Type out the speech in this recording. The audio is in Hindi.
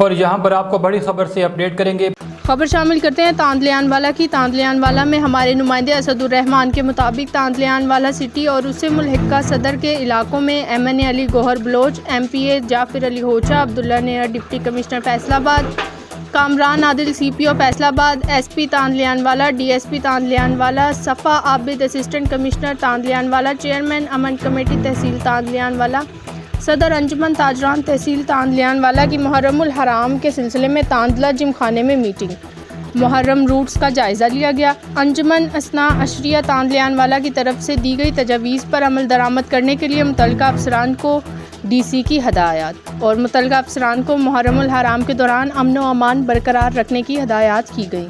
और यहाँ पर आपको बड़ी खबर से अपडेट करेंगे। खबर शामिल करते हैं तांदलियानवाला की। तांदलियानवाला में हमारे नुमाइंदे असदुर्रहमान के मुताबिक तांदलियानवाला सिटी और उससे मुल्हिका सदर के इलाकों में MNA Ali Gauhar Baloch, MPA Jafir Ali Hocha, Abdullah Nayyar deputy commissioner Faisalabad, Kamran Adil CPO Faisalabad, SP Tandlianwala, DSP Tandlianwala, Safa Abid assistant commissioner Tandlianwala, chairman अमन कमेटी तहसील तांदलियानवाला, सदर अंजुमन ताजरान तहसील तांदलियानवाला की मुहर्रमुल हराम के सिलसिले में तांदला जिमखाने में मीटिंग। मुहर्रम रूट्स का जायज़ा लिया गया। अंजुमन असना अशरिया तांदलियानवाला की तरफ से दी गई तजावीज़ पर अमल दरामद करने के लिए मुतल्लिका अफसरान को DC की हदायत और मुतल्लिका अफसरान को मुहर्रमुल हराम के दौरान अमन व अमान बरकरार रखने की हदायत की गई।